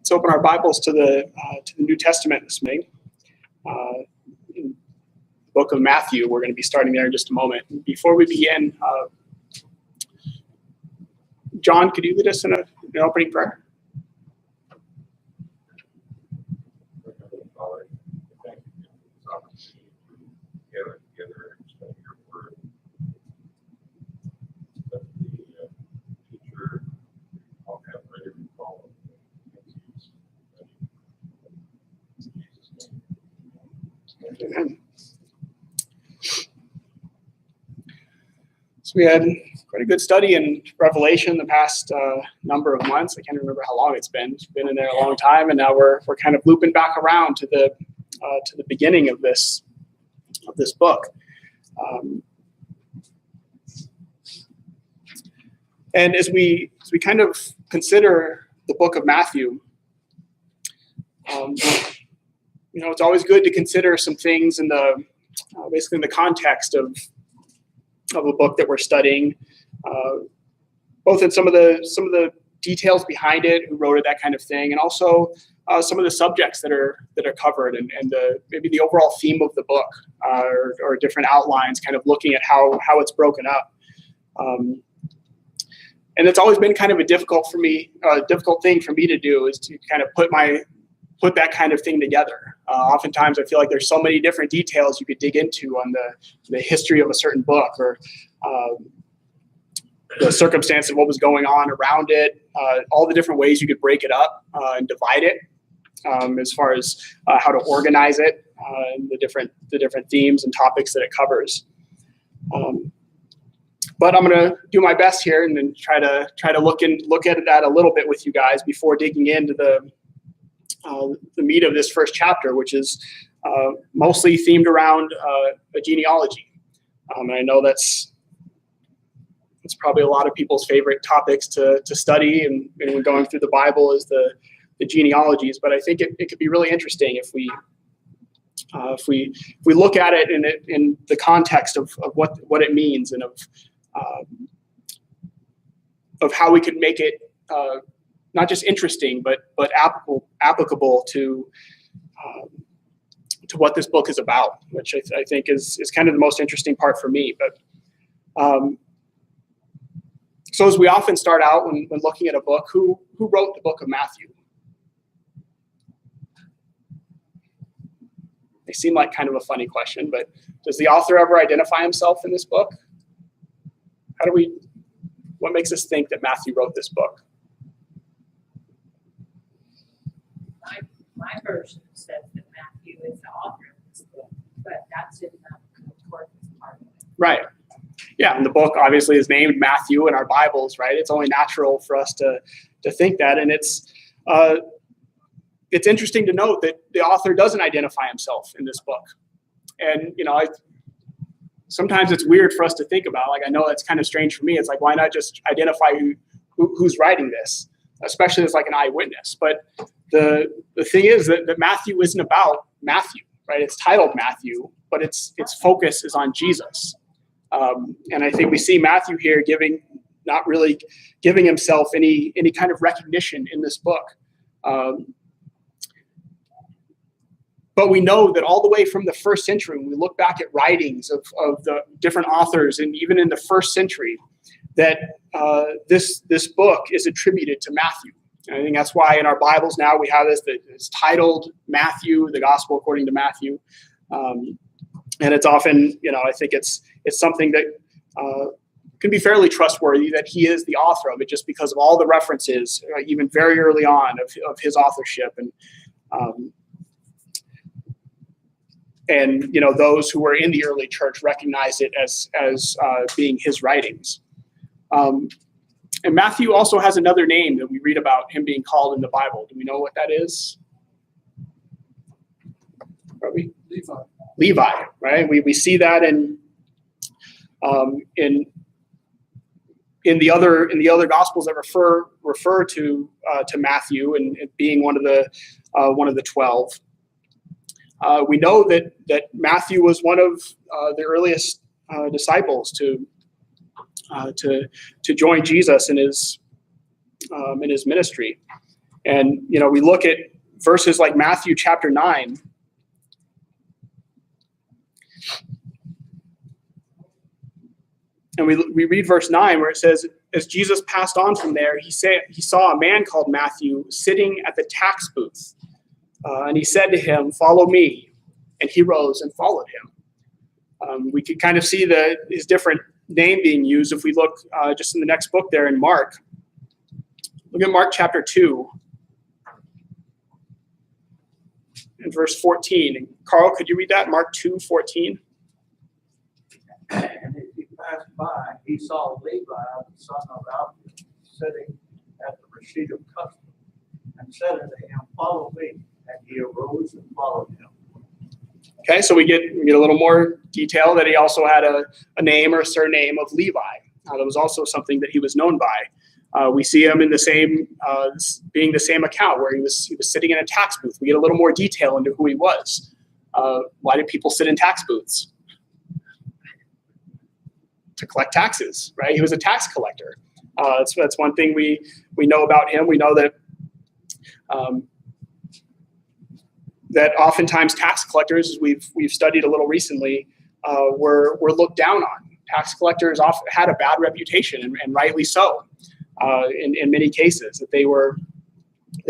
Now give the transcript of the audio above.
Let's open our Bibles to the New Testament this morning. In the book of Matthew, we're going to be starting there in just a moment. Before we begin, John, could you lead us in an opening prayer? Amen. So we had quite a good study in Revelation the past number of months. I can't remember how long it's been. It's been in there a long time, and now we're kind of looping back around to the beginning of this book. And as we kind of consider the book of Matthew, it's always good to consider some things in the basically in the context of a book that we're studying, both in some of the details behind it, who wrote it, that kind of thing, and also some of the subjects that are covered, and maybe the overall theme of the book, or different outlines, kind of looking at how it's broken up. And it's always been kind of a difficult thing for me to do, is to kind of put that kind of thing together. Oftentimes I feel like there's so many different details you could dig into on the history of a certain book, or the circumstance of what was going on around it, all the different ways you could break it up and divide it, as far as how to organize it, and the different themes and topics that it covers. But I'm going to do my best here and then try to look at that a little bit with you guys before digging into the meat of this first chapter, which is mostly themed around a genealogy. And I know that's probably a lot of people's favorite topics to study, and when going through the Bible is the genealogies. But I think it could be really interesting if we look at it in the context of what it means, and of how we could make it not just interesting, but applicable to what this book is about, which I think is kind of the most interesting part for me. But so as we often start out when looking at a book, who wrote the book of Matthew? They seem like kind of a funny question, but does the author ever identify himself in this book? What makes us think that Matthew wrote this book? My version says that Matthew is the author of this book, but that's in the concordance part of it. Right. Yeah, and the book obviously is named Matthew in our Bibles, right? It's only natural for us to think that, and it's interesting to note that the author doesn't identify himself in this book. And, sometimes it's weird for us to think about. Like, I know that's kind of strange for me. It's like, why not just identify who's writing this, especially as like an eyewitness? But the thing is that Matthew isn't about Matthew, right? It's titled Matthew, but its focus is on Jesus. And I think we see Matthew here not really giving himself any kind of recognition in this book. But we know that all the way from the first century, when we look back at writings of the different authors, and even in the first century, that this book is attributed to Matthew. And I think that's why in our Bibles now we have this that is titled Matthew, the Gospel according to Matthew. And it's often, I think it's something that can be fairly trustworthy that he is the author of it, just because of all the references, even very early on, of his authorship. And those who were in the early church recognized it as being his writings. And Matthew also has another name that we read about him being called in the Bible. Do we know what that is? Probably Levi, right? We see that in the other Gospels that refer to Matthew and being one of the 12. We know that Matthew was one of the earliest disciples to join Jesus in his ministry, and we look at verses like Matthew chapter 9. And we read verse 9 where it says, as Jesus passed on from there, he saw a man called Matthew sitting at the tax booth. And he said to him, "Follow me." And he rose and followed him. We could kind of see his different name being used if we look just in the next book there in Mark. Look at Mark chapter 2 and verse 14. And Carl, could you read that? Mark 2:14. And as he passed by, he saw Levi, the son of Alphaeus, sitting at the receipt of custom, and said unto him, "Follow me." And he arose and followed him. Okay, so we get a little more detail that he also had a name or a surname of Levi. That was also something that he was known by. We see him in the same being the same account where he was sitting in a tax booth. We get a little more detail into who he was. Why did people sit in tax booths? To collect taxes, right? He was a tax collector. That's one thing we know about him. We know that that oftentimes tax collectors, as we've studied a little recently, were looked down on. Tax collectors often had a bad reputation, and rightly so, in many cases. That they were